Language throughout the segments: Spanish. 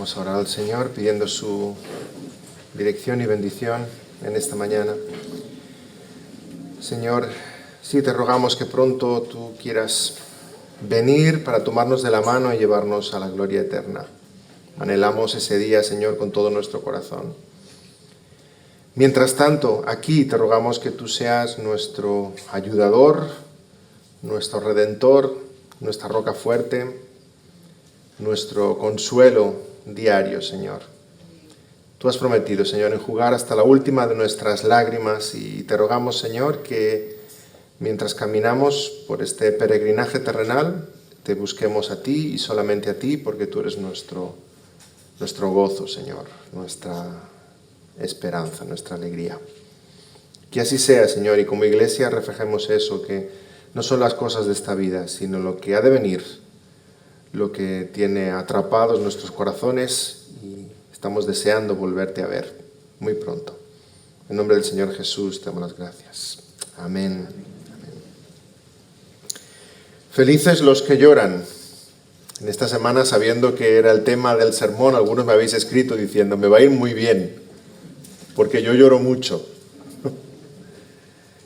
Vamos a orar al Señor pidiendo su dirección y bendición en esta mañana. Señor, sí te rogamos que pronto tú quieras venir para tomarnos de la mano y llevarnos a la gloria eterna. Anhelamos ese día, Señor, con todo nuestro corazón. Mientras tanto, aquí te rogamos que tú seas nuestro ayudador, nuestro redentor, nuestra roca fuerte, nuestro consuelo diario, Señor. Tú has prometido, Señor, enjugar hasta la última de nuestras lágrimas y te rogamos, Señor, que mientras caminamos por este peregrinaje terrenal, te busquemos a ti y solamente a ti, porque tú eres nuestro gozo, Señor, nuestra esperanza, nuestra alegría. Que así sea, Señor, y como iglesia reflejemos eso, que no son las cosas de esta vida, sino lo que ha de venir, lo que tiene atrapados nuestros corazones y estamos deseando volverte a ver muy pronto. En nombre del Señor Jesús te damos las gracias. Amén. Amén. Felices los que lloran. En esta semana, sabiendo que era el tema del sermón, algunos me habéis escrito diciendo, me va a ir muy bien, porque yo lloro mucho.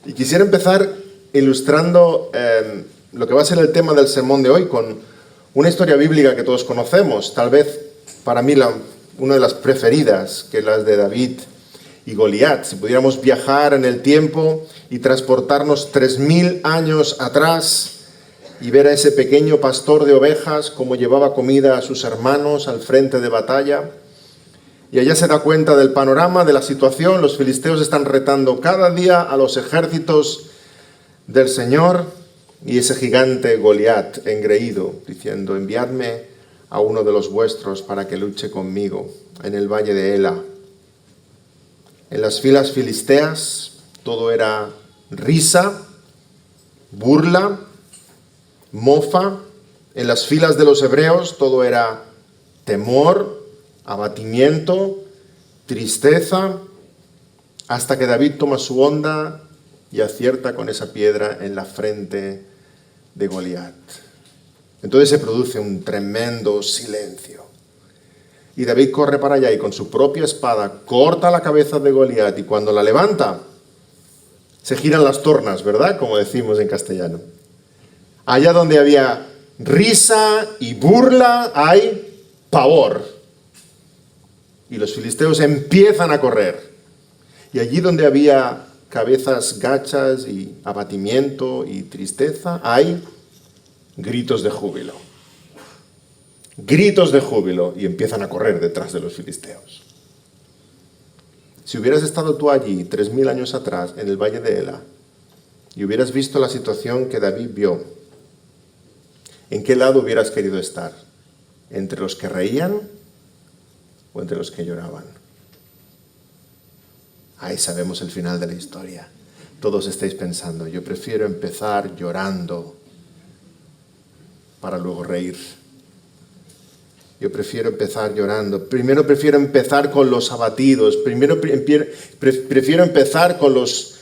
Y quisiera empezar ilustrando lo que va a ser el tema del sermón de hoy con una historia bíblica que todos conocemos, tal vez para mí una de las preferidas, que es la de David y Goliat. Si pudiéramos viajar en el tiempo y transportarnos 3000 años atrás y ver a ese pequeño pastor de ovejas cómo llevaba comida a sus hermanos al frente de batalla. Y allá se da cuenta del panorama, de la situación. Los filisteos están retando cada día a los ejércitos del Señor. Y ese gigante Goliat engreído, diciendo, enviadme a uno de los vuestros para que luche conmigo en el valle de Ela. En las filas filisteas todo era risa, burla, mofa. En las filas de los hebreos todo era temor, abatimiento, tristeza, hasta que David toma su onda y acierta con esa piedra en la frente de Goliat. Entonces se produce un tremendo silencio. Y David corre para allá y con su propia espada corta la cabeza de Goliat y cuando la levanta, se giran las tornas, ¿verdad? Como decimos en castellano. Allá donde había risa y burla, hay pavor. Y los filisteos empiezan a correr. Y allí donde había cabezas gachas y abatimiento y tristeza, hay gritos de júbilo. Gritos de júbilo y empiezan a correr detrás de los filisteos. Si hubieras estado tú allí 3000 años atrás en el valle de Ela y hubieras visto la situación que David vio, ¿en qué lado hubieras querido estar? ¿Entre los que reían o entre los que lloraban? Ahí sabemos el final de la historia. Todos estáis pensando, yo prefiero empezar llorando para luego reír. Yo prefiero empezar llorando. Primero prefiero empezar con los abatidos. Primero prefiero empezar con los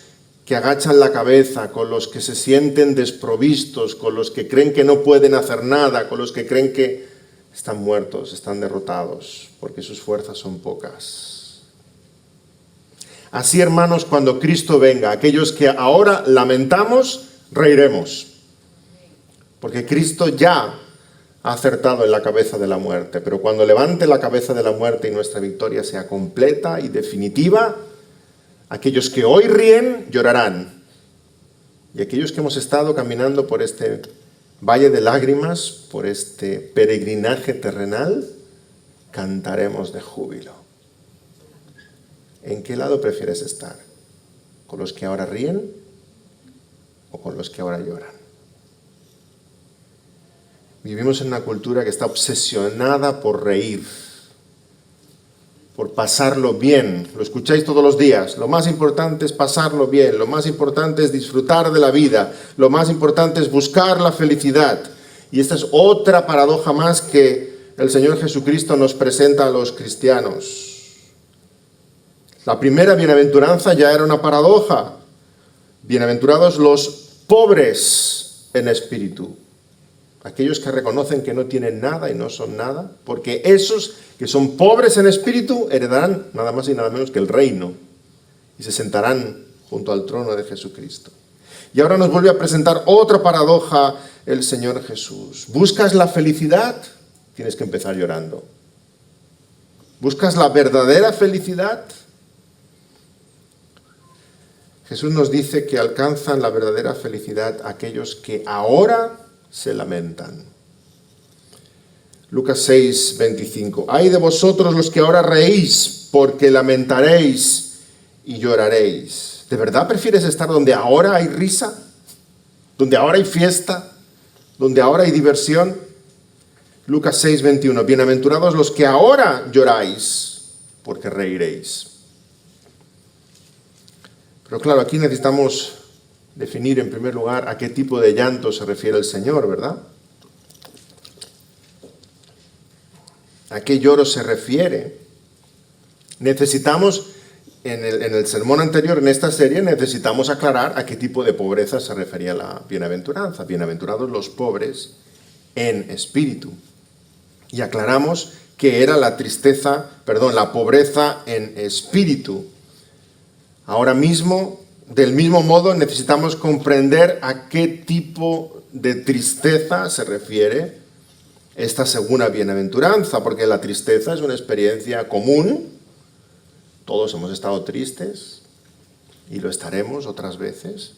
que agachan la cabeza, con los que se sienten desprovistos, con los que creen que no pueden hacer nada, con los que creen que están muertos, están derrotados, porque sus fuerzas son pocas. Así, hermanos, cuando Cristo venga, aquellos que ahora lamentamos, reiremos. Porque Cristo ya ha acertado en la cabeza de la muerte. Pero cuando levante la cabeza de la muerte y nuestra victoria sea completa y definitiva, aquellos que hoy ríen, llorarán. Y aquellos que hemos estado caminando por este valle de lágrimas, por este peregrinaje terrenal, cantaremos de júbilo. ¿En qué lado prefieres estar? ¿Con los que ahora ríen o con los que ahora lloran? Vivimos en una cultura que está obsesionada por reír, por pasarlo bien. Lo escucháis todos los días. Lo más importante es pasarlo bien, lo más importante es disfrutar de la vida, lo más importante es buscar la felicidad. Y esta es otra paradoja más que el Señor Jesucristo nos presenta a los cristianos. La primera bienaventuranza ya era una paradoja. Bienaventurados los pobres en espíritu. aquellos que reconocen que no tienen nada y no son nada, porque esos que son pobres en espíritu heredarán nada más y nada menos que el reino y se sentarán junto al trono de Jesucristo. Y ahora nos vuelve a presentar otra paradoja el Señor Jesús. ¿Buscas la felicidad? Tienes que empezar llorando. ¿Buscas la verdadera felicidad? Jesús nos dice que alcanzan la verdadera felicidad aquellos que ahora se lamentan. Lucas 6, 25. Ay de vosotros los que ahora reís, porque lamentaréis y lloraréis. ¿De verdad prefieres estar donde ahora hay risa? ¿Donde ahora hay fiesta? ¿Donde ahora hay diversión? Lucas 6, 21. Bienaventurados los que ahora lloráis, porque reiréis. Pero claro, aquí necesitamos definir en primer lugar a qué tipo de llanto se refiere el Señor, ¿verdad? ¿A qué lloro se refiere? Necesitamos, en el sermón anterior, en esta serie, necesitamos aclarar a qué tipo de pobreza se refería la bienaventuranza. Bienaventurados los pobres en espíritu. Y aclaramos que era la pobreza en espíritu. Ahora mismo, del mismo modo, necesitamos comprender a qué tipo de tristeza se refiere esta segunda bienaventuranza, porque la tristeza es una experiencia común. Todos hemos estado tristes y lo estaremos otras veces,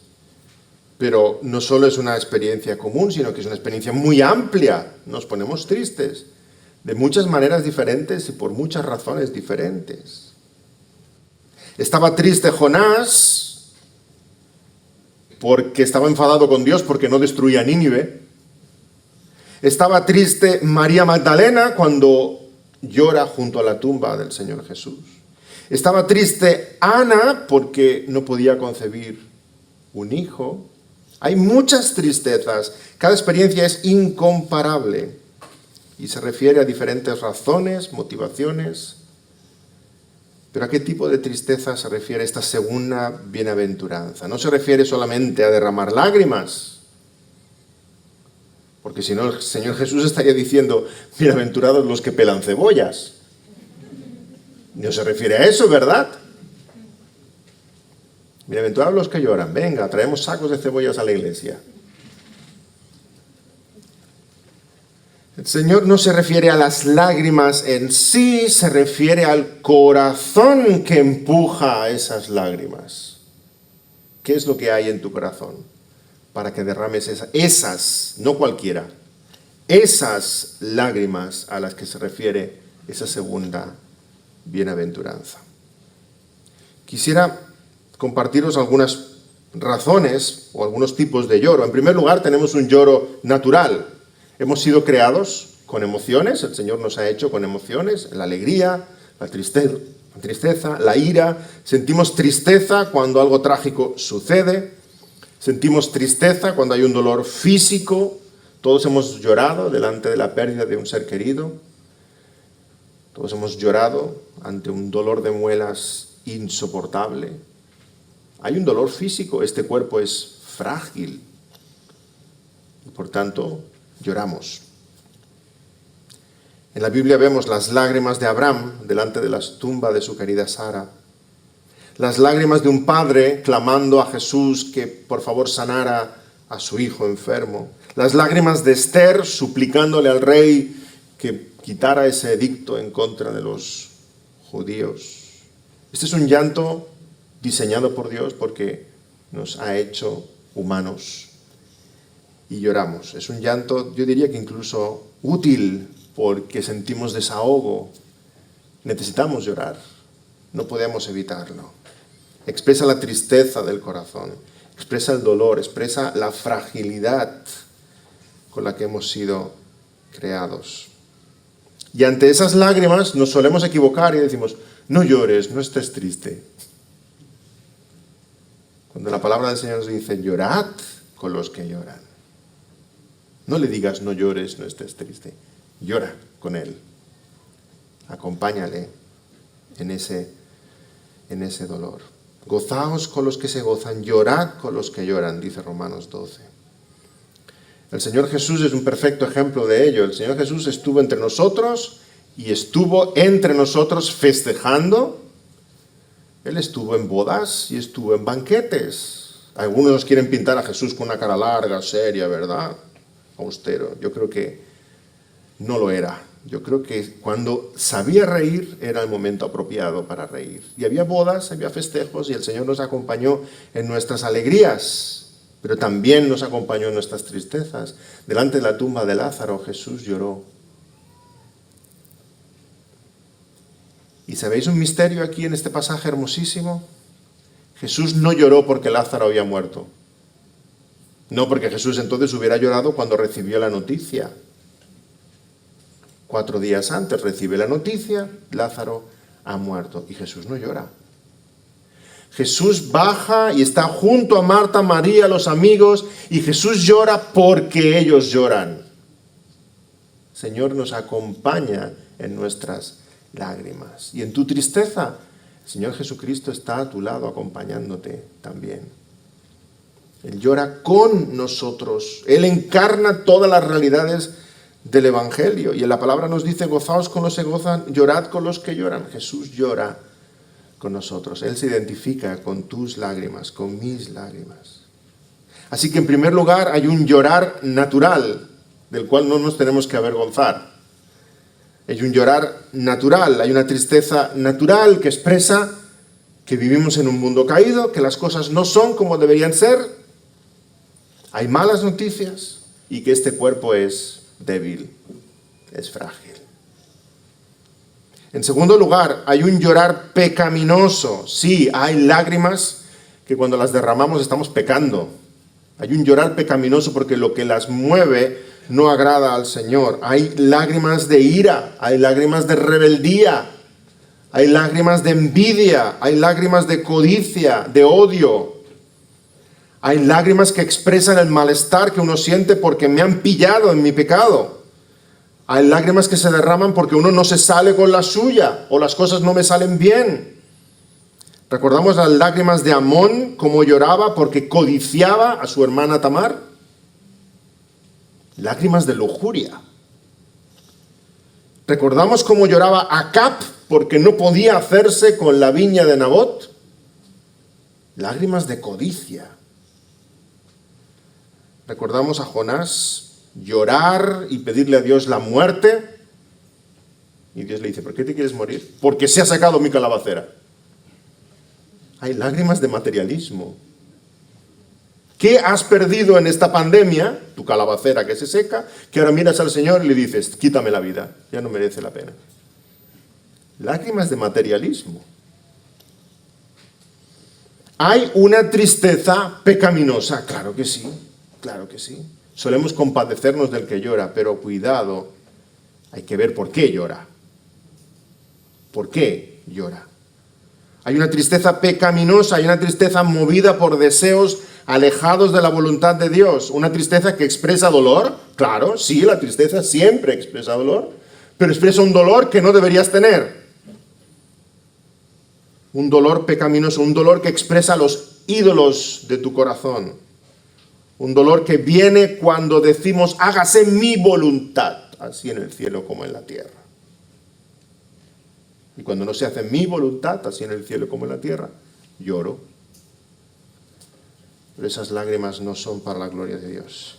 pero no solo es una experiencia común, sino que es una experiencia muy amplia. Nos ponemos tristes de muchas maneras diferentes y por muchas razones diferentes. Estaba triste Jonás porque estaba enfadado con Dios porque no destruía Nínive. Estaba triste María Magdalena cuando llora junto a la tumba del Señor Jesús. Estaba triste Ana porque no podía concebir un hijo. Hay muchas tristezas. Cada experiencia es incomparable y se refiere a diferentes razones, motivaciones. Pero ¿a qué tipo de tristeza se refiere esta segunda bienaventuranza? No se refiere solamente a derramar lágrimas, porque si no el Señor Jesús estaría diciendo, bienaventurados los que pelan cebollas. No se refiere a eso, ¿verdad? Bienaventurados los que lloran. Venga, traemos sacos de cebollas a la iglesia. El Señor no se refiere a las lágrimas en sí, se refiere al corazón que empuja a esas lágrimas. ¿Qué es lo que hay en tu corazón para que derrames esas, no cualquiera, esas lágrimas a las que se refiere esa segunda bienaventuranza? Quisiera compartiros algunas razones o algunos tipos de lloro. En primer lugar, tenemos un lloro natural. Hemos sido creados con emociones, el Señor nos ha hecho con emociones, la alegría, la tristeza, la ira. Sentimos tristeza cuando algo trágico sucede, sentimos tristeza cuando hay un dolor físico. Todos hemos llorado delante de la pérdida de un ser querido, todos hemos llorado ante un dolor de muelas insoportable. Hay un dolor físico, este cuerpo es frágil y por tanto lloramos. En la Biblia vemos las lágrimas de Abraham delante de la tumba de su querida Sara. Las lágrimas de un padre clamando a Jesús que por favor sanara a su hijo enfermo. Las lágrimas de Esther suplicándole al rey que quitara ese edicto en contra de los judíos. Este es un llanto diseñado por Dios porque nos ha hecho humanos. Y lloramos. Es un llanto, yo diría que incluso útil, porque sentimos desahogo. Necesitamos llorar. No podemos evitarlo. Expresa la tristeza del corazón. Expresa el dolor. Expresa la fragilidad con la que hemos sido creados. Y ante esas lágrimas nos solemos equivocar y decimos, no llores, no estés triste. Cuando la palabra del Señor nos dice, llorad con los que lloran. No le digas no llores, no estés triste. Llora con él. Acompáñale en ese dolor. Gozaos con los que se gozan, llorad con los que lloran, dice Romanos 12. El Señor Jesús es un perfecto ejemplo de ello. El Señor Jesús estuvo entre nosotros y estuvo entre nosotros festejando. Él estuvo en bodas y estuvo en banquetes. Algunos nos quieren pintar a Jesús con una cara larga, seria, ¿verdad? Austero. Yo creo que no lo era. Yo creo que cuando sabía reír era el momento apropiado para reír. Y había bodas, había festejos y el Señor nos acompañó en nuestras alegrías, pero también nos acompañó en nuestras tristezas. Delante de la tumba de Lázaro, Jesús lloró. ¿Y sabéis un misterio aquí en este pasaje hermosísimo? Jesús no lloró porque Lázaro había muerto. No porque Jesús entonces hubiera llorado cuando recibió la noticia. 4 días antes recibe la noticia, Lázaro ha muerto. Y Jesús no llora. Jesús baja y está junto a Marta, María, los amigos, y Jesús llora porque ellos lloran. El Señor nos acompaña en nuestras lágrimas. Y en tu tristeza, el Señor Jesucristo está a tu lado acompañándote también. Él llora con nosotros. Él encarna todas las realidades del Evangelio. Y en la palabra nos dice, gozaos con los que gozan, llorad con los que lloran. Jesús llora con nosotros. Él se identifica con tus lágrimas, con mis lágrimas. Así que en primer lugar hay un llorar natural, del cual no nos tenemos que avergonzar. Hay un llorar natural, hay una tristeza natural que expresa que vivimos en un mundo caído, que las cosas no son como deberían ser. Hay malas noticias y que este cuerpo es débil, es frágil. En segundo lugar, hay un llorar pecaminoso. Sí, hay lágrimas que cuando las derramamos estamos pecando. Hay un llorar pecaminoso porque lo que las mueve no agrada al Señor. Hay lágrimas de ira, hay lágrimas de rebeldía, hay lágrimas de envidia, hay lágrimas de codicia, de odio. Hay lágrimas que expresan el malestar que uno siente porque me han pillado en mi pecado. Hay lágrimas que se derraman porque uno no se sale con la suya o las cosas no me salen bien. ¿Recordamos las lágrimas de Amón, cómo lloraba porque codiciaba a su hermana Tamar? Lágrimas de lujuria. ¿Recordamos cómo lloraba Acab porque no podía hacerse con la viña de Nabot? Lágrimas de codicia. Recordamos a Jonás llorar y pedirle a Dios la muerte. Y Dios le dice, ¿por qué te quieres morir? Porque se ha sacado mi calabacera. Hay lágrimas de materialismo. ¿Qué has perdido en esta pandemia? Tu calabacera que se seca, que ahora miras al Señor y le dices, quítame la vida, ya no merece la pena. Lágrimas de materialismo. ¿Hay una tristeza pecaminosa? Claro que sí, claro que sí. Solemos compadecernos del que llora, pero cuidado, hay que ver por qué llora. ¿Por qué llora? Hay una tristeza pecaminosa, hay una tristeza movida por deseos alejados de la voluntad de Dios. Una tristeza que expresa dolor, claro, sí, la tristeza siempre expresa dolor, pero expresa un dolor que no deberías tener. Un dolor pecaminoso, un dolor que expresa los ídolos de tu corazón. Un dolor que viene cuando decimos, hágase mi voluntad, así en el cielo como en la tierra. Y cuando no se hace mi voluntad, así en el cielo como en la tierra, lloro. Pero esas lágrimas no son para la gloria de Dios.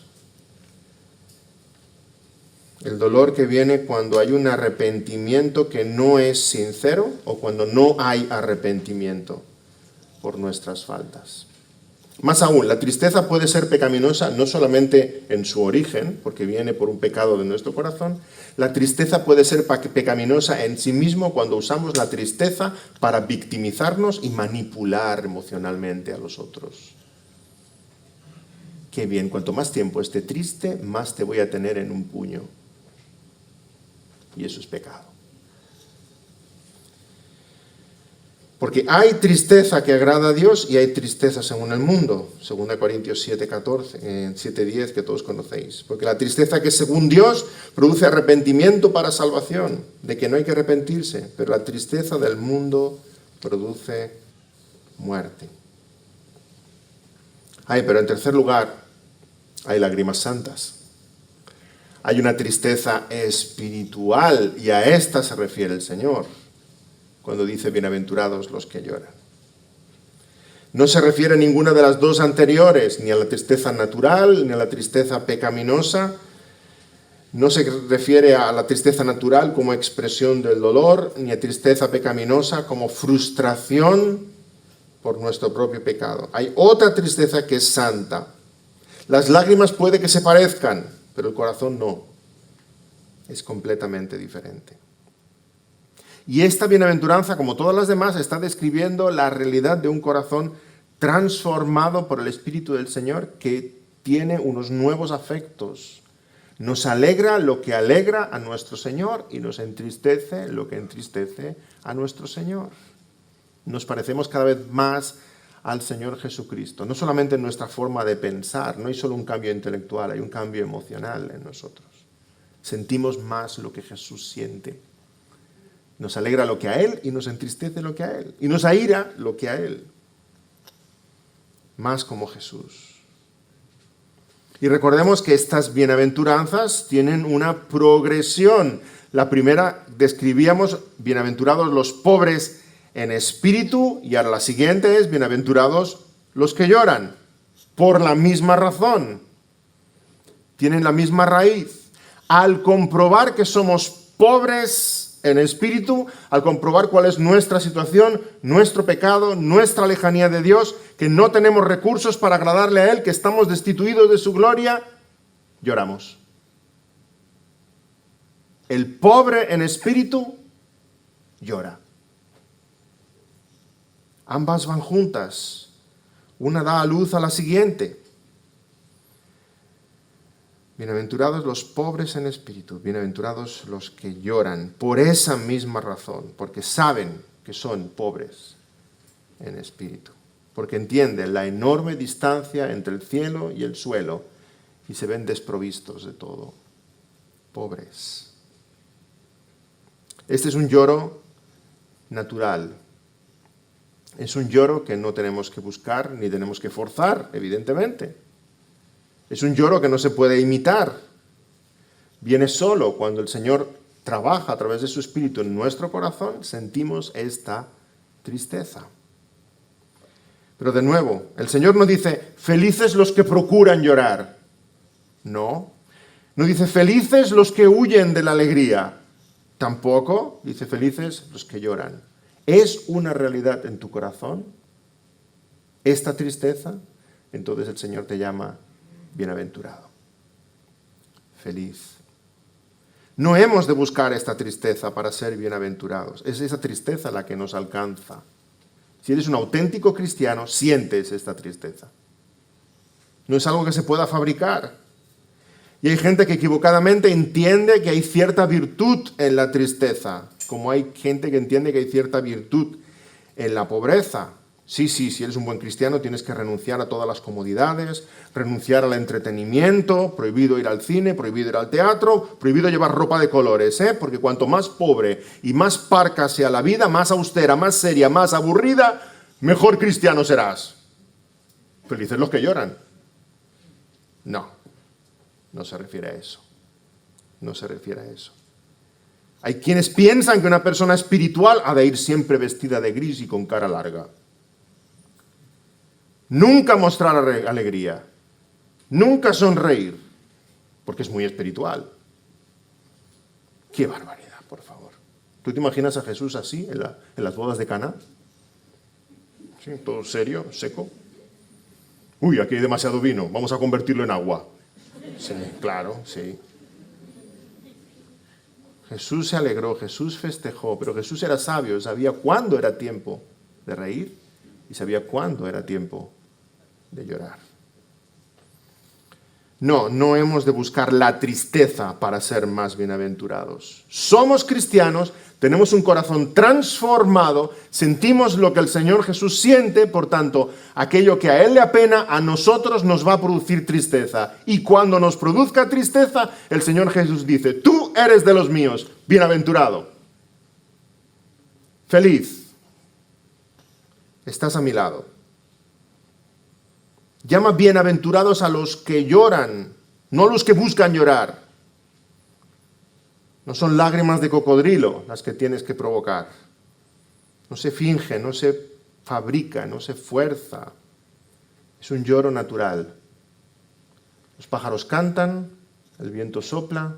El dolor que viene cuando hay un arrepentimiento que no es sincero o cuando no hay arrepentimiento por nuestras faltas. Más aún, la tristeza puede ser pecaminosa no solamente en su origen, porque viene por un pecado de nuestro corazón. La tristeza puede ser pecaminosa en sí mismo cuando usamos la tristeza para victimizarnos y manipular emocionalmente a los otros. Qué bien, cuanto más tiempo esté triste, más te voy a tener en un puño. Y eso es pecado. Porque hay tristeza que agrada a Dios y hay tristeza según el mundo. 2 Corintios 7:10, que todos conocéis. Porque la tristeza que es según Dios produce arrepentimiento para salvación, de que no hay que arrepentirse. Pero la tristeza del mundo produce muerte. Pero en tercer lugar, hay lágrimas santas. hay una tristeza espiritual y a esta se refiere el Señor cuando dice bienaventurados los que lloran. No se refiere a ninguna de las dos anteriores, ni a la tristeza natural, ni a la tristeza pecaminosa. No se refiere a la tristeza natural como expresión del dolor, ni a tristeza pecaminosa como frustración por nuestro propio pecado. Hay otra tristeza que es santa. Las lágrimas puede que se parezcan, pero el corazón no. Es completamente diferente. Y esta bienaventuranza, como todas las demás, está describiendo la realidad de un corazón transformado por el Espíritu del Señor que tiene unos nuevos afectos. Nos alegra lo que alegra a nuestro Señor y nos entristece lo que entristece a nuestro Señor. Nos parecemos cada vez más al Señor Jesucristo, no solamente en nuestra forma de pensar, no hay solo un cambio intelectual, hay un cambio emocional en nosotros. Sentimos más lo que Jesús siente. Nos alegra lo que a Él y nos entristece lo que a Él. Y nos aira lo que a Él. Más como Jesús. Y recordemos que estas bienaventuranzas tienen una progresión. La primera describíamos bienaventurados los pobres en espíritu y ahora la siguiente es bienaventurados los que lloran. Por la misma razón. Tienen la misma raíz. Al comprobar que somos pobres en espíritu, al comprobar cuál es nuestra situación, nuestro pecado, nuestra lejanía de Dios, que no tenemos recursos para agradarle a Él, que estamos destituidos de su gloria, lloramos. El pobre en espíritu llora. Ambas van juntas. Una da a luz a la siguiente. Bienaventurados los pobres en espíritu, bienaventurados los que lloran, por esa misma razón, porque saben que son pobres en espíritu, porque entienden la enorme distancia entre el cielo y el suelo y se ven desprovistos de todo, pobres. Este es un lloro natural, es un lloro que no tenemos que buscar ni tenemos que forzar, evidentemente. Es un lloro que no se puede imitar. Viene solo cuando el Señor trabaja a través de su Espíritu en nuestro corazón, sentimos esta tristeza. Pero de nuevo, el Señor no dice, felices los que procuran llorar. No. No dice, felices los que huyen de la alegría. Tampoco dice, felices los que lloran. ¿Es una realidad en tu corazón esta tristeza? Entonces el Señor te llama bienaventurado, feliz. No hemos de buscar esta tristeza para ser bienaventurados. Es esa tristeza la que nos alcanza. Si eres un auténtico cristiano, sientes esta tristeza. No es algo que se pueda fabricar. Y hay gente que equivocadamente entiende que hay cierta virtud en la tristeza, como hay gente que entiende que hay cierta virtud en la pobreza. Sí, si eres un buen cristiano tienes que renunciar a todas las comodidades, renunciar al entretenimiento, prohibido ir al cine, prohibido ir al teatro, prohibido llevar ropa de colores, porque cuanto más pobre y más parca sea la vida, más austera, más seria, más aburrida, mejor cristiano serás. Felices los que lloran. No se refiere a eso. No se refiere a eso. Hay quienes piensan que una persona espiritual ha de ir siempre vestida de gris y con cara larga. Nunca mostrar alegría, nunca sonreír, porque es muy espiritual. ¡Qué barbaridad, por favor! ¿Tú te imaginas a Jesús así en las bodas de Caná? ¿Sí? Todo serio, seco. Uy, aquí hay demasiado vino, vamos a convertirlo en agua. Sí, claro, sí. Jesús se alegró, Jesús festejó, pero Jesús era sabio, sabía cuándo era tiempo de reír y sabía cuándo era tiempo de llorar. No hemos de buscar la tristeza para ser más bienaventurados. Somos cristianos, tenemos un corazón transformado, sentimos lo que el Señor Jesús siente, por tanto, aquello que a Él le apena, a nosotros nos va a producir tristeza. Y cuando nos produzca tristeza, el Señor Jesús dice, tú eres de los míos, bienaventurado, feliz, estás a mi lado. Llama bienaventurados a los que lloran, no a los que buscan llorar. No son lágrimas de cocodrilo las que tienes que provocar. No se finge, no se fabrica, no se fuerza. Es un lloro natural. Los pájaros cantan, el viento sopla,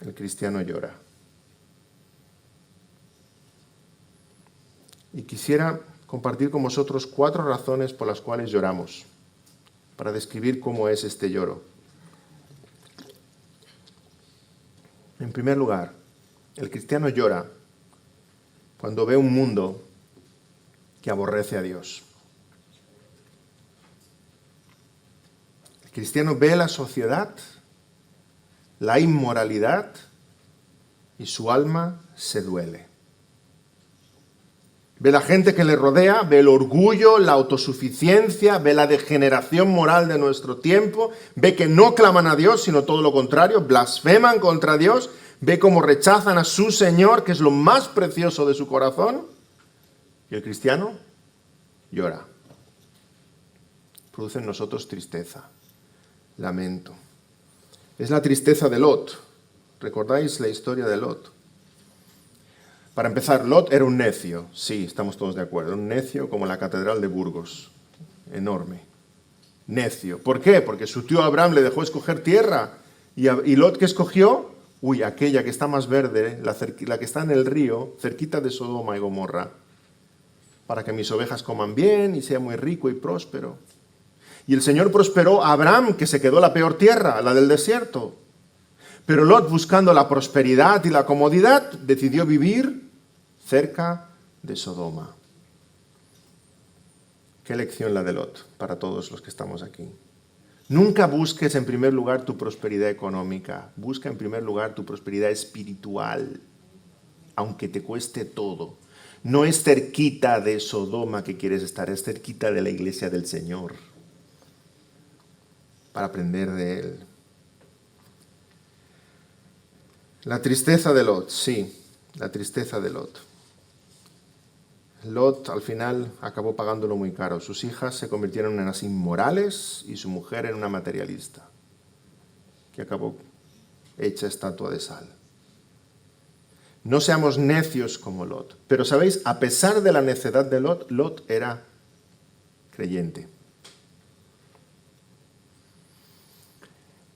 el cristiano llora. Y quisiera compartir con vosotros 4 razones por las cuales lloramos, para describir cómo es este lloro. En primer lugar, el cristiano llora cuando ve un mundo que aborrece a Dios. El cristiano ve la sociedad, la inmoralidad, y su alma se duele. Ve la gente que le rodea, ve el orgullo, la autosuficiencia, ve la degeneración moral de nuestro tiempo, ve que no claman a Dios, sino todo lo contrario, blasfeman contra Dios, ve cómo rechazan a su Señor, que es lo más precioso de su corazón, y el cristiano llora. Produce en nosotros tristeza, lamento. Es la tristeza de Lot. ¿Recordáis la historia de Lot? Para empezar, Lot era un necio, sí, estamos todos de acuerdo, un necio como la catedral de Burgos, enorme, necio. ¿Por qué? Porque su tío Abraham le dejó escoger tierra, y Lot, ¿qué escogió? Aquella que está más verde, la que está en el río, cerquita de Sodoma y Gomorra, para que mis ovejas coman bien y sea muy rico y próspero. Y el Señor prosperó a Abraham, que se quedó la peor tierra, la del desierto. Pero Lot, buscando la prosperidad y la comodidad, decidió vivir cerca de Sodoma. Qué lección la de Lot para todos los que estamos aquí. Nunca busques en primer lugar tu prosperidad económica. Busca en primer lugar tu prosperidad espiritual, aunque te cueste todo. No es cerquita de Sodoma que quieres estar, es cerquita de la iglesia del Señor, para aprender de Él. La tristeza de Lot, sí, la tristeza de Lot. Lot al final acabó pagándolo muy caro. Sus hijas se convirtieron en unas inmorales y su mujer en una materialista, que acabó hecha estatua de sal. No seamos necios como Lot. Pero sabéis, a pesar de la necedad de Lot, Lot era creyente.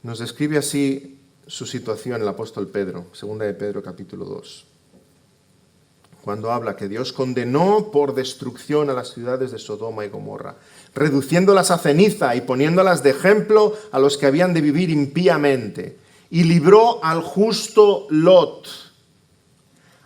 Nos describe así su situación el apóstol Pedro, 2 de Pedro capítulo 2, cuando habla que Dios condenó por destrucción a las ciudades de Sodoma y Gomorra, reduciéndolas a ceniza y poniéndolas de ejemplo a los que habían de vivir impíamente, y libró al justo Lot,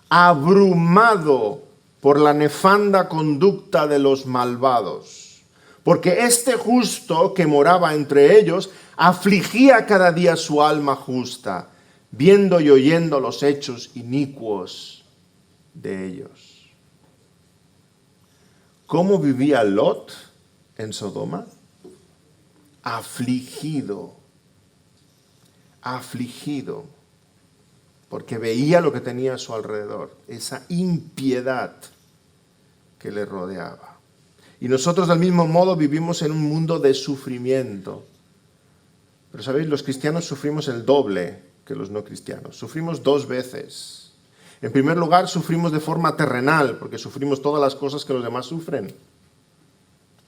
abrumado por la nefanda conducta de los malvados, porque este justo que moraba entre ellos afligía cada día su alma justa, viendo y oyendo los hechos inicuos de ellos. ¿Cómo vivía Lot en Sodoma? Afligido, porque veía lo que tenía a su alrededor, esa impiedad que le rodeaba. Y nosotros del mismo modo vivimos en un mundo de sufrimiento. Pero sabéis, los cristianos sufrimos el doble que los no cristianos. Sufrimos 2 veces. En primer lugar, sufrimos de forma terrenal, porque sufrimos todas las cosas que los demás sufren.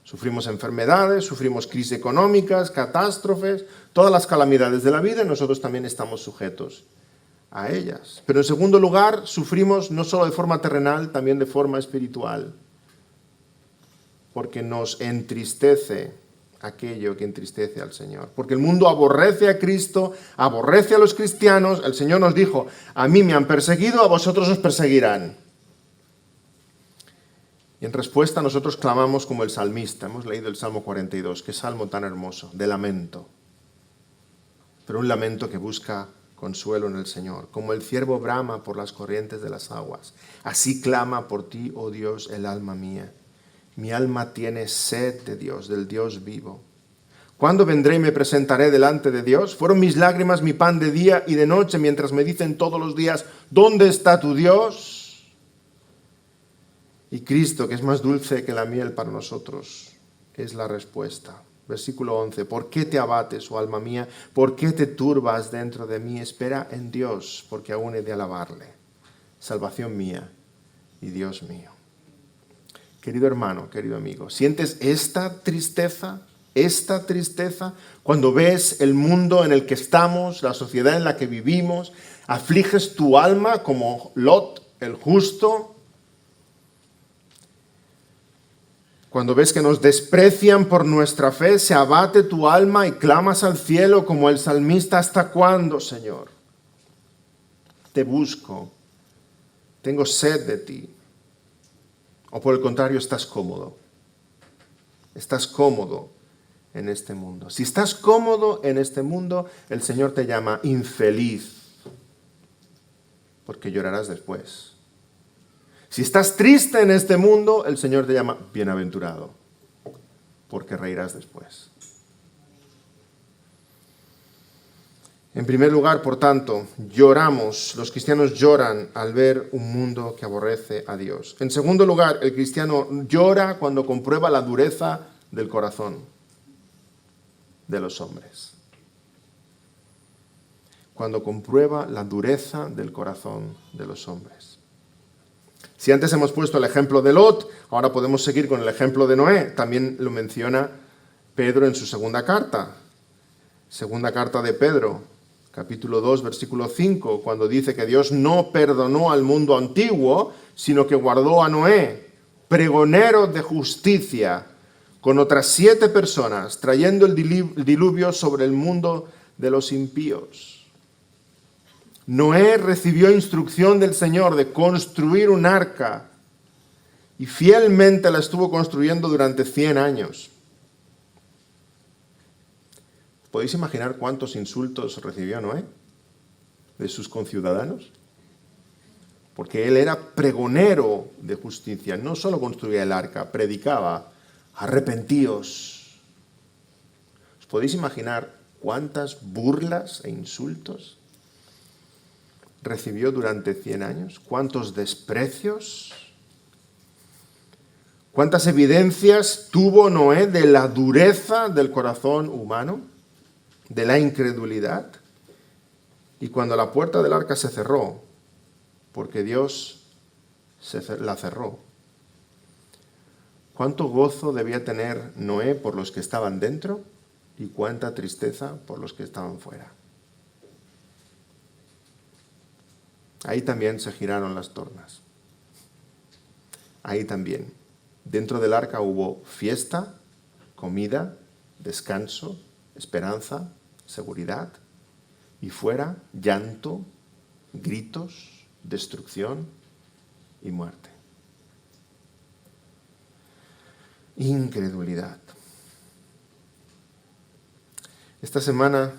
Sufrimos enfermedades, sufrimos crisis económicas, catástrofes, todas las calamidades de la vida, y nosotros también estamos sujetos a ellas. Pero en segundo lugar, sufrimos no solo de forma terrenal, también de forma espiritual, porque nos entristece aquello que entristece al Señor. Porque el mundo aborrece a Cristo, aborrece a los cristianos. El Señor nos dijo, a mí me han perseguido, a vosotros os perseguirán. Y en respuesta nosotros clamamos como el salmista. Hemos leído el Salmo 42, qué salmo tan hermoso, de lamento. Pero un lamento que busca consuelo en el Señor. Como el ciervo brama por las corrientes de las aguas, así clama por ti, oh Dios, el alma mía. Mi alma tiene sed de Dios, del Dios vivo. ¿Cuándo vendré y me presentaré delante de Dios? Fueron mis lágrimas mi pan de día y de noche, mientras me dicen todos los días, ¿dónde está tu Dios? Y Cristo, que es más dulce que la miel para nosotros, es la respuesta. Versículo 11. ¿Por qué te abates, oh alma mía? ¿Por qué te turbas dentro de mí? Espera en Dios, porque aún he de alabarle. Salvación mía y Dios mío. Querido hermano, querido amigo, ¿sientes esta tristeza? Esta tristeza cuando ves el mundo en el que estamos, la sociedad en la que vivimos, afliges tu alma como Lot, el justo. Cuando ves que nos desprecian por nuestra fe, se abate tu alma y clamas al cielo como el salmista: ¿hasta cuándo, Señor? Te busco, tengo sed de ti. O por el contrario, estás cómodo. Estás cómodo en este mundo. Si estás cómodo en este mundo, el Señor te llama infeliz, porque llorarás después. Si estás triste en este mundo, el Señor te llama bienaventurado, porque reirás después. En primer lugar, por tanto, lloramos, los cristianos lloran al ver un mundo que aborrece a Dios. En segundo lugar, el cristiano llora cuando comprueba la dureza del corazón de los hombres. Cuando comprueba la dureza del corazón de los hombres. Si antes hemos puesto el ejemplo de Lot, ahora podemos seguir con el ejemplo de Noé. También lo menciona Pedro en su segunda carta. Segunda carta de Pedro, capítulo 2, versículo 5, cuando dice que Dios no perdonó al mundo antiguo, sino que guardó a Noé, pregonero de justicia, con otras 7 personas, trayendo el diluvio sobre el mundo de los impíos. Noé recibió instrucción del Señor de construir un arca y fielmente la estuvo construyendo durante 100 años. ¿Podéis imaginar cuántos insultos recibió Noé de sus conciudadanos? Porque él era pregonero de justicia, no solo construía el arca, predicaba: arrepentíos. ¿Os podéis imaginar cuántas burlas e insultos recibió durante 100 años? ¿Cuántos desprecios? ¿Cuántas evidencias tuvo Noé de la dureza del corazón humano? De la incredulidad. Y cuando la puerta del arca se cerró, porque Dios la cerró, ¿cuánto gozo debía tener Noé por los que estaban dentro y cuánta tristeza por los que estaban fuera? Ahí también se giraron las tornas. Ahí también. Dentro del arca hubo fiesta, comida, descanso, esperanza, seguridad. Y fuera, llanto, gritos, destrucción y muerte. Incredulidad. Esta semana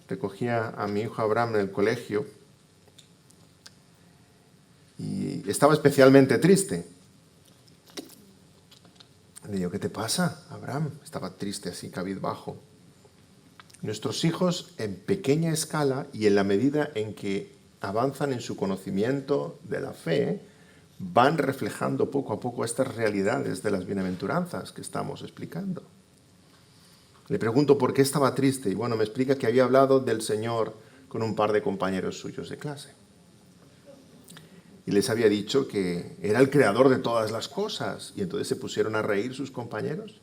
recogía a mi hijo Abraham en el colegio y estaba especialmente triste. Le digo: ¿qué te pasa, Abraham? Estaba triste así, cabizbajo. Nuestros hijos, en pequeña escala y en la medida en que avanzan en su conocimiento de la fe, van reflejando poco a poco estas realidades de las bienaventuranzas que estamos explicando. Le pregunto por qué estaba triste y bueno, me explica que había hablado del Señor con un par de compañeros suyos de clase. Y les había dicho que era el creador de todas las cosas. Y entonces se pusieron a reír sus compañeros.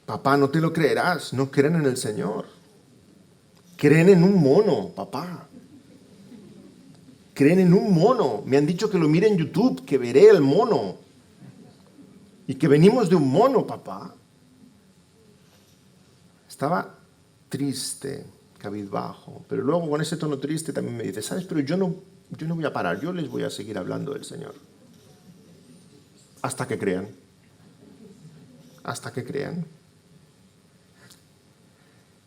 Papá, no te lo creerás, no creen en el Señor. Creen en un mono, papá. Creen en un mono. Me han dicho que lo mire en YouTube, que veré el mono. Y que venimos de un mono, papá. Estaba triste, cabizbajo. Pero luego con ese tono triste también me dice: ¿sabes? Pero yo no voy a parar, yo les voy a seguir hablando del Señor. Hasta que crean. Hasta que crean.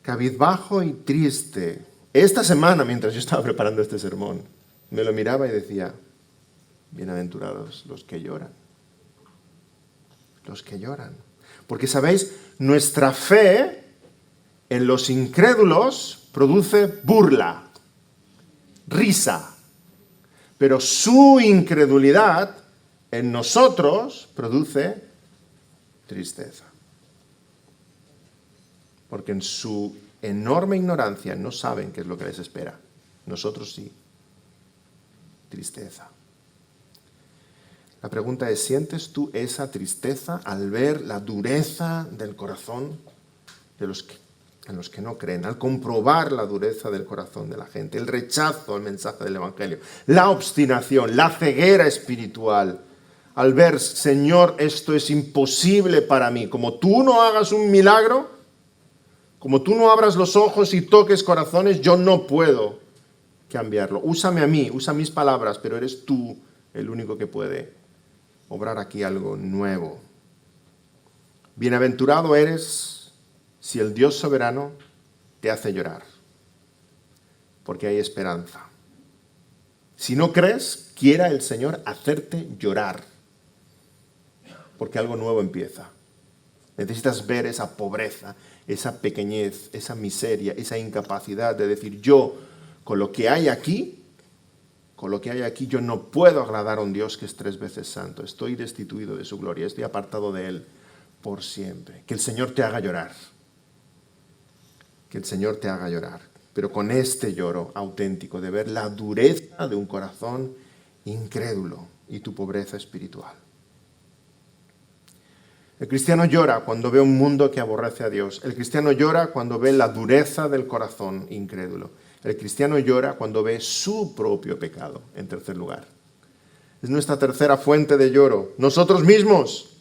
Cabizbajo y triste. Esta semana, mientras yo estaba preparando este sermón, me lo miraba y decía: bienaventurados los que lloran. Los que lloran. Porque, ¿sabéis? Nuestra fe en los incrédulos produce burla, risa. Pero su incredulidad en nosotros produce tristeza. porque en su enorme ignorancia no saben qué es lo que les espera. Nosotros sí. Tristeza. La pregunta es, ¿sientes tú esa tristeza al ver la dureza del corazón en los que no creen, al comprobar la dureza del corazón de la gente, el rechazo al mensaje del Evangelio, la obstinación, la ceguera espiritual, al ver, Señor, esto es imposible para mí, como tú no hagas un milagro, como tú no abras los ojos y toques corazones, yo no puedo cambiarlo. Úsame a mí, usa mis palabras, pero eres tú el único que puede obrar aquí algo nuevo. Bienaventurado eres si el Dios soberano te hace llorar, porque hay esperanza. Si no crees, quiera el Señor hacerte llorar, porque algo nuevo empieza. Necesitas ver esa pobreza, esa pequeñez, esa miseria, esa incapacidad de decir, yo, con lo que hay aquí, yo no puedo agradar a un Dios que es 3 veces santo. Estoy destituido de su gloria, estoy apartado de Él por siempre. Que el Señor te haga llorar. Que el Señor te haga llorar. Pero con este lloro auténtico de ver la dureza de un corazón incrédulo y tu pobreza espiritual. El cristiano llora cuando ve un mundo que aborrece a Dios. El cristiano llora cuando ve la dureza del corazón incrédulo. El cristiano llora cuando ve su propio pecado, en tercer lugar. Es nuestra tercera fuente de lloro. Nosotros mismos.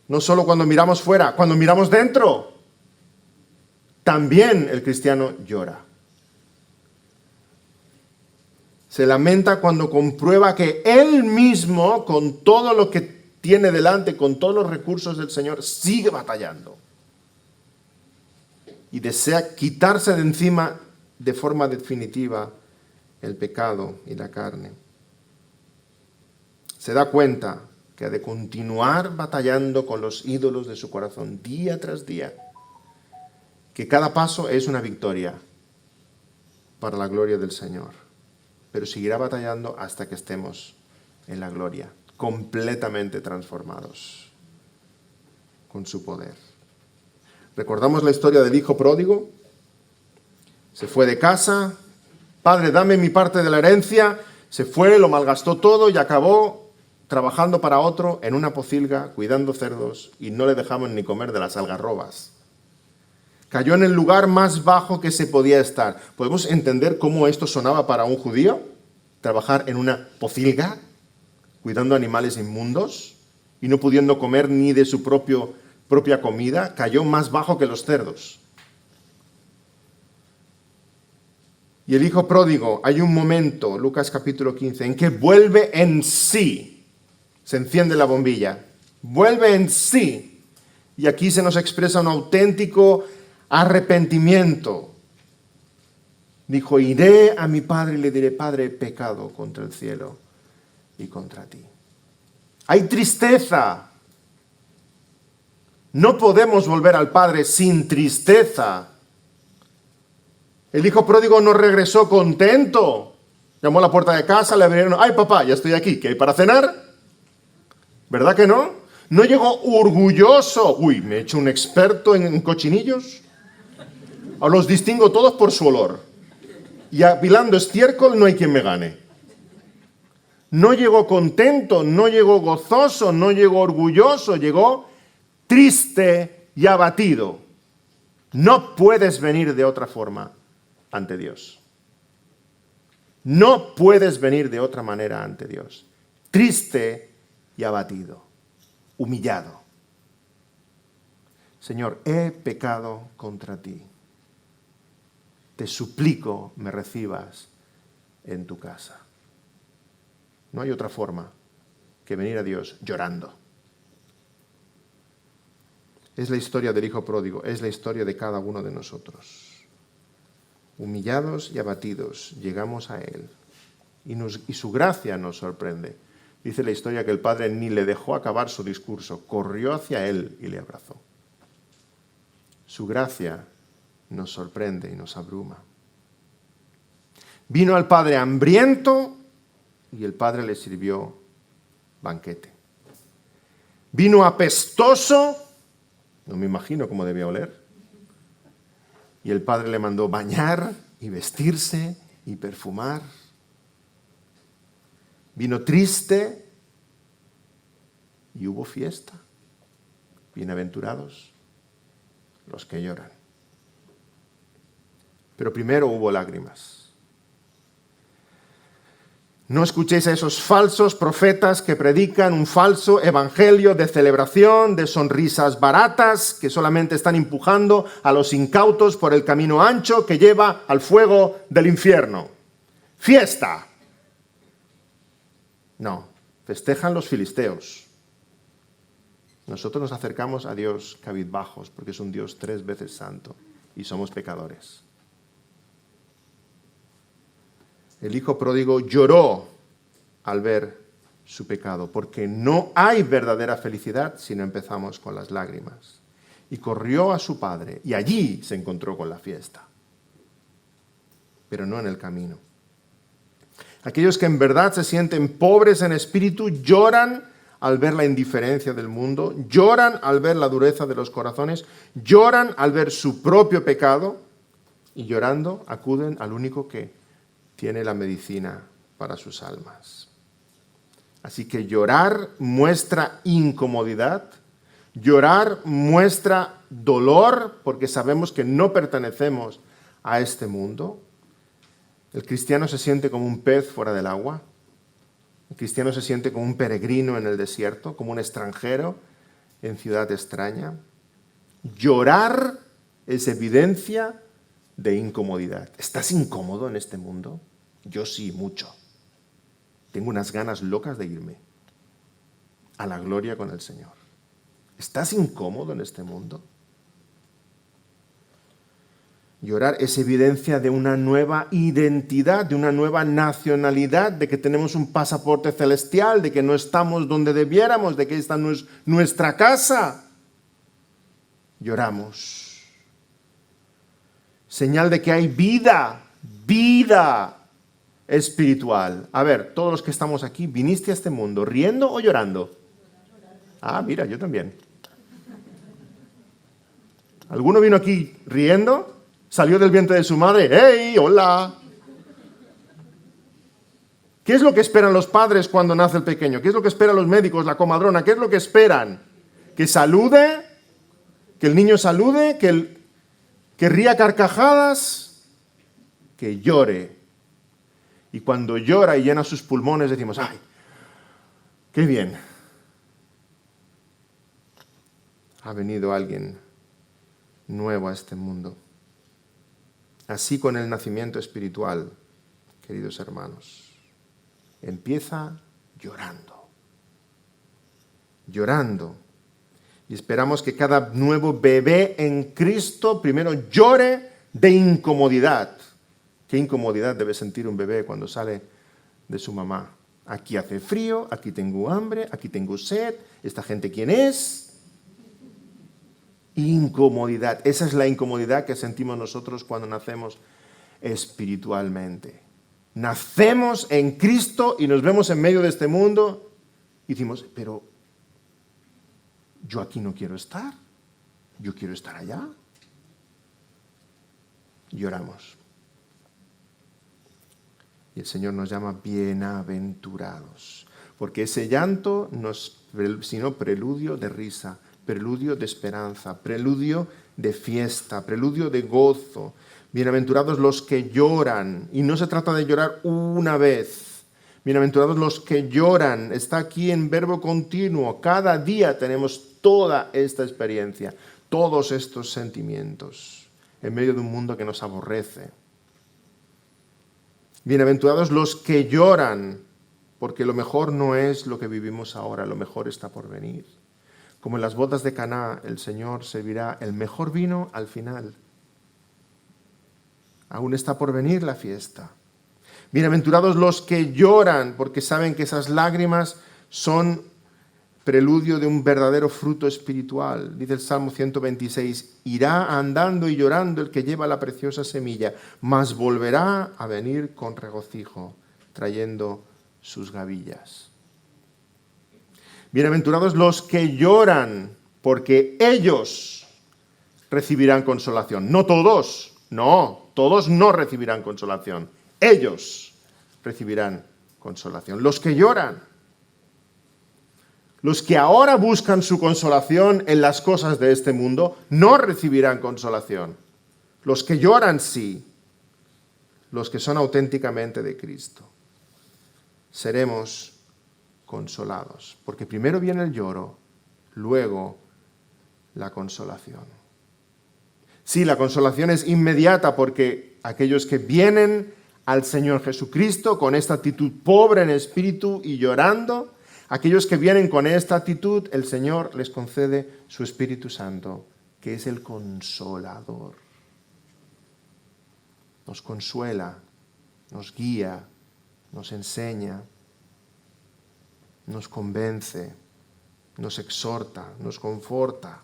No solo cuando miramos fuera, cuando miramos dentro. También el cristiano llora. Se lamenta cuando comprueba que él mismo, con todo lo que tiene delante, con todos los recursos del Señor, sigue batallando. Y desea quitarse de encima de forma definitiva el pecado y la carne. Se da cuenta que ha de continuar batallando con los ídolos de su corazón día tras día, que cada paso es una victoria para la gloria del Señor, pero seguirá batallando hasta que estemos en la gloria, completamente transformados con su poder. ¿Recordamos la historia del hijo pródigo? Se fue de casa, padre, dame mi parte de la herencia, se fue, lo malgastó todo y acabó trabajando para otro en una pocilga, cuidando cerdos, y no le dejaban ni comer de las algarrobas. Cayó en el lugar más bajo que se podía estar. ¿Podemos entender cómo esto sonaba para un judío? Trabajar en una pocilga, cuidando animales inmundos, y no pudiendo comer ni de su propia comida, cayó más bajo que los cerdos. Y el hijo pródigo, hay un momento, Lucas capítulo 15, en que vuelve en sí. Se enciende la bombilla. Vuelve en sí. Y aquí se nos expresa un auténtico arrepentimiento. Dijo, iré a mi padre y le diré, Padre, he pecado contra el cielo y contra ti. Hay tristeza. No podemos volver al Padre sin tristeza. El hijo pródigo no regresó contento. Llamó a la puerta de casa, le abrieron, ay papá, ya estoy aquí, ¿qué hay para cenar? ¿Verdad que no? No llegó orgulloso. Uy, me he hecho un experto en cochinillos. Ahora los distingo todos por su olor. Y apilando estiércol no hay quien me gane. No llegó contento, no llegó gozoso, no llegó orgulloso, llegó triste y abatido. No puedes venir de otra forma ante Dios. No puedes venir de otra manera ante Dios. Triste y abatido, humillado. Señor, he pecado contra ti. Te suplico me recibas en tu casa. No hay otra forma que venir a Dios llorando. Es la historia del hijo pródigo, es la historia de cada uno de nosotros. Humillados y abatidos, llegamos a Él. Y su gracia nos sorprende. Dice la historia que el padre ni le dejó acabar su discurso, corrió hacia Él y le abrazó. Su gracia nos sorprende y nos abruma. Vino al padre hambriento y el padre le sirvió banquete. Vino apestoso, no me imagino cómo debía oler, Y el padre le mandó bañar y vestirse y perfumar. Vino triste y hubo fiesta. Bienaventurados los que lloran. Pero primero hubo lágrimas. No escuchéis a esos falsos profetas que predican un falso evangelio de celebración, de sonrisas baratas, que solamente están empujando a los incautos por el camino ancho que lleva al fuego del infierno. ¡Fiesta! No, festejan los filisteos. Nosotros nos acercamos a Dios cabizbajos, porque es un Dios 3 veces santo y somos pecadores. El hijo pródigo lloró al ver su pecado, porque no hay verdadera felicidad si no empezamos con las lágrimas. Y corrió a su padre, y allí se encontró con la fiesta, pero no en el camino. Aquellos que en verdad se sienten pobres en espíritu lloran al ver la indiferencia del mundo, lloran al ver la dureza de los corazones, lloran al ver su propio pecado, y llorando acuden al único que tiene la medicina para sus almas. Así que llorar muestra incomodidad, llorar muestra dolor, porque sabemos que no pertenecemos a este mundo. El cristiano se siente como un pez fuera del agua. El cristiano se siente como un peregrino en el desierto, como un extranjero en ciudad extraña. Llorar es evidencia de incomodidad. ¿Estás incómodo en este mundo? Yo sí, mucho. Tengo unas ganas locas de irme a la gloria con el Señor. ¿Estás incómodo en este mundo? Llorar es evidencia de una nueva identidad, de una nueva nacionalidad, de que tenemos un pasaporte celestial, de que no estamos donde debiéramos, de que esta no es nuestra casa. Lloramos. Señal de que hay vida espiritual. A ver, todos los que estamos aquí, ¿viniste a este mundo riendo o llorando? Ah, mira, yo también. ¿Alguno vino aquí riendo? ¿Salió del vientre de su madre? ¡Hey, hola! ¿Qué es lo que esperan los padres cuando nace el pequeño? ¿Qué es lo que esperan los médicos, la comadrona? ¿Qué es lo que esperan? ¿Que salude? ¿Que el niño salude? ¿Que ría carcajadas? Que llore. Y cuando llora y llena sus pulmones decimos, ¡ay, qué bien! Ha venido alguien nuevo a este mundo. Así con el nacimiento espiritual, queridos hermanos. Empieza llorando. Llorando. Y esperamos que cada nuevo bebé en Cristo primero llore de incomodidad. ¿Qué incomodidad debe sentir un bebé cuando sale de su mamá? Aquí hace frío, aquí tengo hambre, aquí tengo sed. ¿Esta gente quién es? Incomodidad. Esa es la incomodidad que sentimos nosotros cuando nacemos espiritualmente. Nacemos en Cristo y nos vemos en medio de este mundo y decimos, pero yo aquí no quiero estar. Yo quiero estar allá. Lloramos. Y el Señor nos llama bienaventurados, porque ese llanto no es sino preludio de risa, preludio de esperanza, preludio de fiesta, preludio de gozo. Bienaventurados los que lloran, y no se trata de llorar una vez. Bienaventurados los que lloran, está aquí en verbo continuo. Cada día tenemos toda esta experiencia, todos estos sentimientos, en medio de un mundo que nos aborrece. Bienaventurados los que lloran, porque lo mejor no es lo que vivimos ahora, lo mejor está por venir. Como en las bodas de Caná, el Señor servirá el mejor vino al final. Aún está por venir la fiesta. Bienaventurados los que lloran, porque saben que esas lágrimas son preludio de un verdadero fruto espiritual. Dice el Salmo 126, irá andando y llorando el que lleva la preciosa semilla, mas volverá a venir con regocijo, trayendo sus gavillas. Bienaventurados los que lloran, porque ellos recibirán consolación. No todos, No, todos no recibirán consolación. Ellos recibirán consolación. Los que lloran, los que ahora buscan su consolación en las cosas de este mundo, no recibirán consolación. Los que lloran, sí. Los que son auténticamente de Cristo. Seremos consolados. Porque primero viene el lloro, luego la consolación. Sí, la consolación es inmediata porque aquellos que vienen al Señor Jesucristo con esta actitud pobre en espíritu y llorando, aquellos que vienen con esta actitud, el Señor les concede su Espíritu Santo, que es el consolador. Nos consuela, nos guía, nos enseña, nos convence, nos exhorta, nos conforta,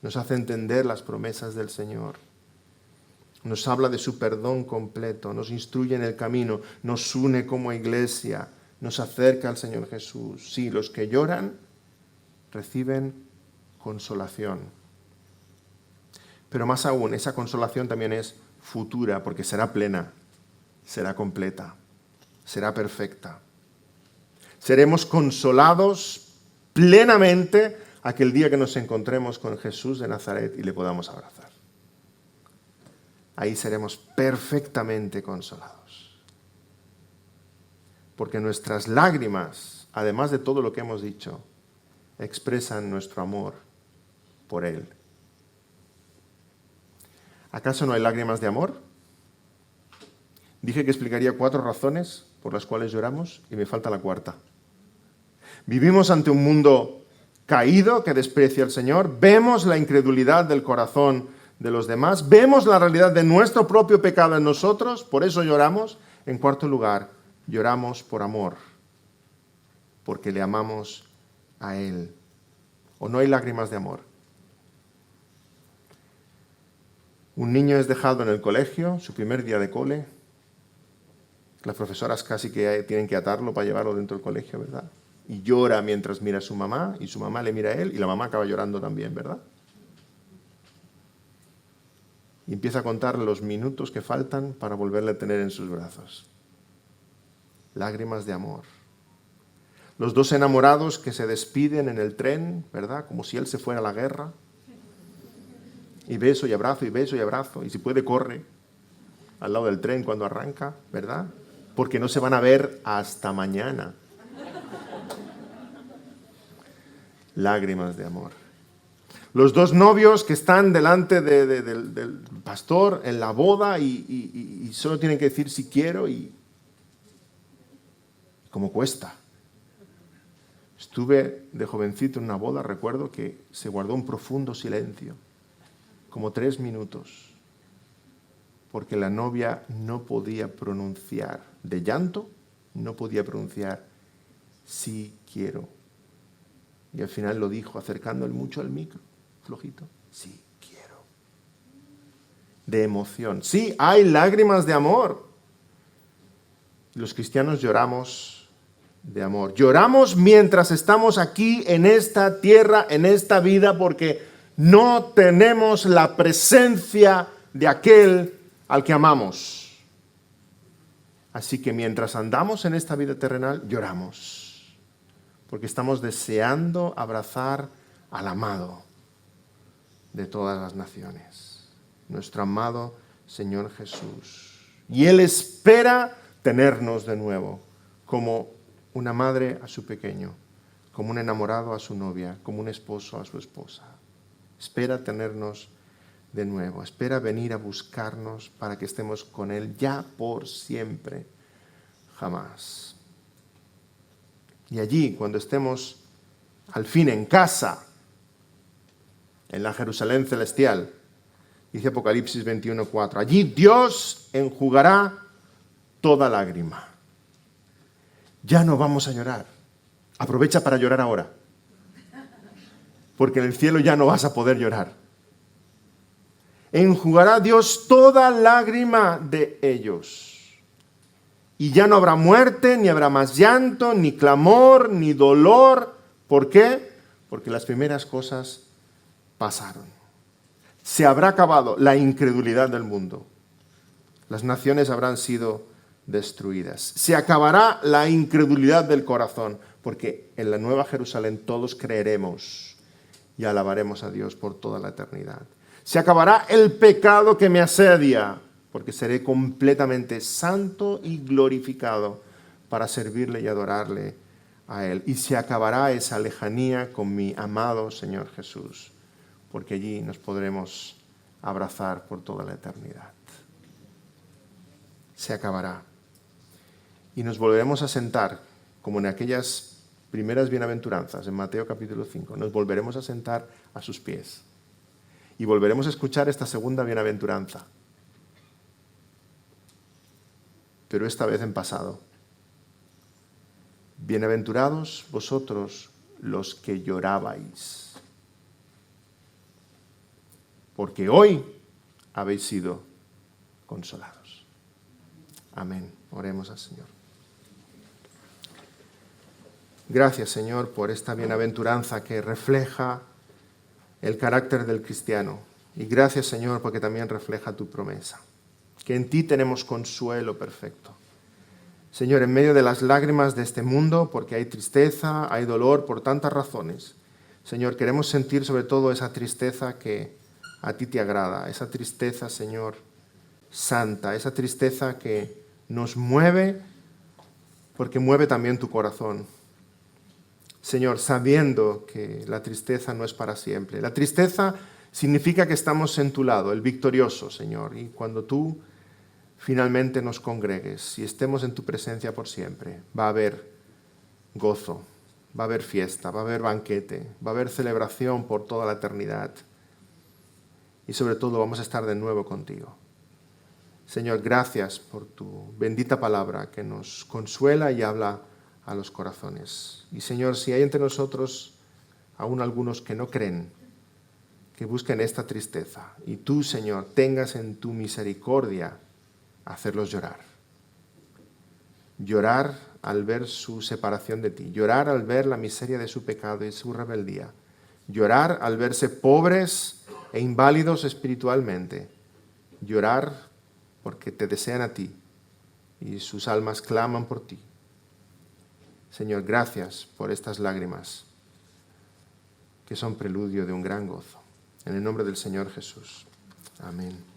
nos hace entender las promesas del Señor, nos habla de su perdón completo, nos instruye en el camino, nos une como iglesia, nos acerca al Señor Jesús. Sí, los que lloran reciben consolación. Pero más aún, esa consolación también es futura, porque será plena, será completa, será perfecta. Seremos consolados plenamente aquel día que nos encontremos con Jesús de Nazaret y le podamos abrazar. Ahí seremos perfectamente consolados. Porque nuestras lágrimas, además de todo lo que hemos dicho, expresan nuestro amor por Él. ¿Acaso no hay lágrimas de amor? Dije que explicaría 4 razones por las cuales lloramos y me falta la cuarta. Vivimos ante un mundo caído que desprecia al Señor, vemos la incredulidad del corazón de los demás, vemos la realidad de nuestro propio pecado en nosotros, por eso lloramos. En cuarto lugar, lloramos por amor, porque le amamos a Él. ¿O no hay lágrimas de amor? Un niño es dejado en el colegio, su primer día de cole. Las profesoras casi que tienen que atarlo para llevarlo dentro del colegio, ¿verdad? Y llora mientras mira a su mamá, y su mamá le mira a él, y la mamá acaba llorando también, ¿verdad? Y empieza a contar los minutos que faltan para volverle a tener en sus brazos. Lágrimas de amor. Los 2 enamorados que se despiden en el tren, ¿verdad? Como si él se fuera a la guerra. Y beso y abrazo, y beso y abrazo. Y si puede, corre al lado del tren cuando arranca, ¿verdad? Porque no se van a ver hasta mañana. Lágrimas de amor. Los 2 novios que están delante del pastor en la boda y solo tienen que decir si quiero y cómo cuesta. Estuve de jovencito en una boda, recuerdo que se guardó un profundo silencio, como 3 minutos, porque la novia no podía pronunciar, de llanto, no podía pronunciar sí quiero. Y al final lo dijo, acercándole mucho al micro, flojito, sí quiero. De emoción. Sí, hay lágrimas de amor. Los cristianos lloramos de amor. Lloramos mientras estamos aquí en esta tierra, en esta vida, porque no tenemos la presencia de aquel al que amamos. Así que mientras andamos en esta vida terrenal, lloramos. Porque estamos deseando abrazar al amado de todas las naciones, nuestro amado Señor Jesús. Y Él espera tenernos de nuevo, como una madre a su pequeño, como un enamorado a su novia, como un esposo a su esposa. Espera tenernos de nuevo, espera venir a buscarnos para que estemos con Él ya por siempre, jamás. Y allí, cuando estemos al fin en casa, en la Jerusalén celestial, dice Apocalipsis 21:4, allí Dios enjugará toda lágrima. Ya no vamos a llorar. Aprovecha para llorar ahora, porque en el cielo ya no vas a poder llorar. Enjugará Dios toda lágrima de ellos. Y ya no habrá muerte, ni habrá más llanto, ni clamor, ni dolor. ¿Por qué? Porque las primeras cosas pasaron. Se habrá acabado la incredulidad del mundo. Las naciones habrán sido destruidas. Se acabará la incredulidad del corazón, porque en la Nueva Jerusalén todos creeremos y alabaremos a Dios por toda la eternidad. Se acabará el pecado que me asedia, porque seré completamente santo y glorificado para servirle y adorarle a Él. Y se acabará esa lejanía con mi amado Señor Jesús, porque allí nos podremos abrazar por toda la eternidad. Se acabará. Y nos volveremos a sentar, como en aquellas primeras bienaventuranzas, en Mateo capítulo 5, nos volveremos a sentar a sus pies. Y volveremos a escuchar esta segunda bienaventuranza, pero esta vez en pasado. Bienaventurados vosotros los que llorabais, porque hoy habéis sido consolados. Amén. Oremos al Señor. Gracias, Señor, por esta bienaventuranza que refleja el carácter del cristiano. Y gracias, Señor, porque también refleja tu promesa, que en ti tenemos consuelo perfecto. Señor, en medio de las lágrimas de este mundo, porque hay tristeza, hay dolor por tantas razones, Señor, queremos sentir sobre todo esa tristeza que a ti te agrada, esa tristeza, Señor, santa, esa tristeza que nos mueve porque mueve también tu corazón. Señor, sabiendo que la tristeza no es para siempre. La tristeza significa que estamos en tu lado, el victorioso, Señor, y cuando tú finalmente nos congregues y estemos en tu presencia por siempre, va a haber gozo, va a haber fiesta, va a haber banquete, va a haber celebración por toda la eternidad y sobre todo vamos a estar de nuevo contigo. Señor, gracias por tu bendita palabra que nos consuela y habla a los corazones. Y Señor, si hay entre nosotros aún algunos que no creen, que busquen esta tristeza, y tú, Señor, tengas en tu misericordia hacerlos llorar. Llorar al ver su separación de ti, llorar al ver la miseria de su pecado y su rebeldía, llorar al verse pobres e inválidos espiritualmente, llorar porque te desean a ti y sus almas claman por ti. Señor, gracias por estas lágrimas que son preludio de un gran gozo. En el nombre del Señor Jesús. Amén.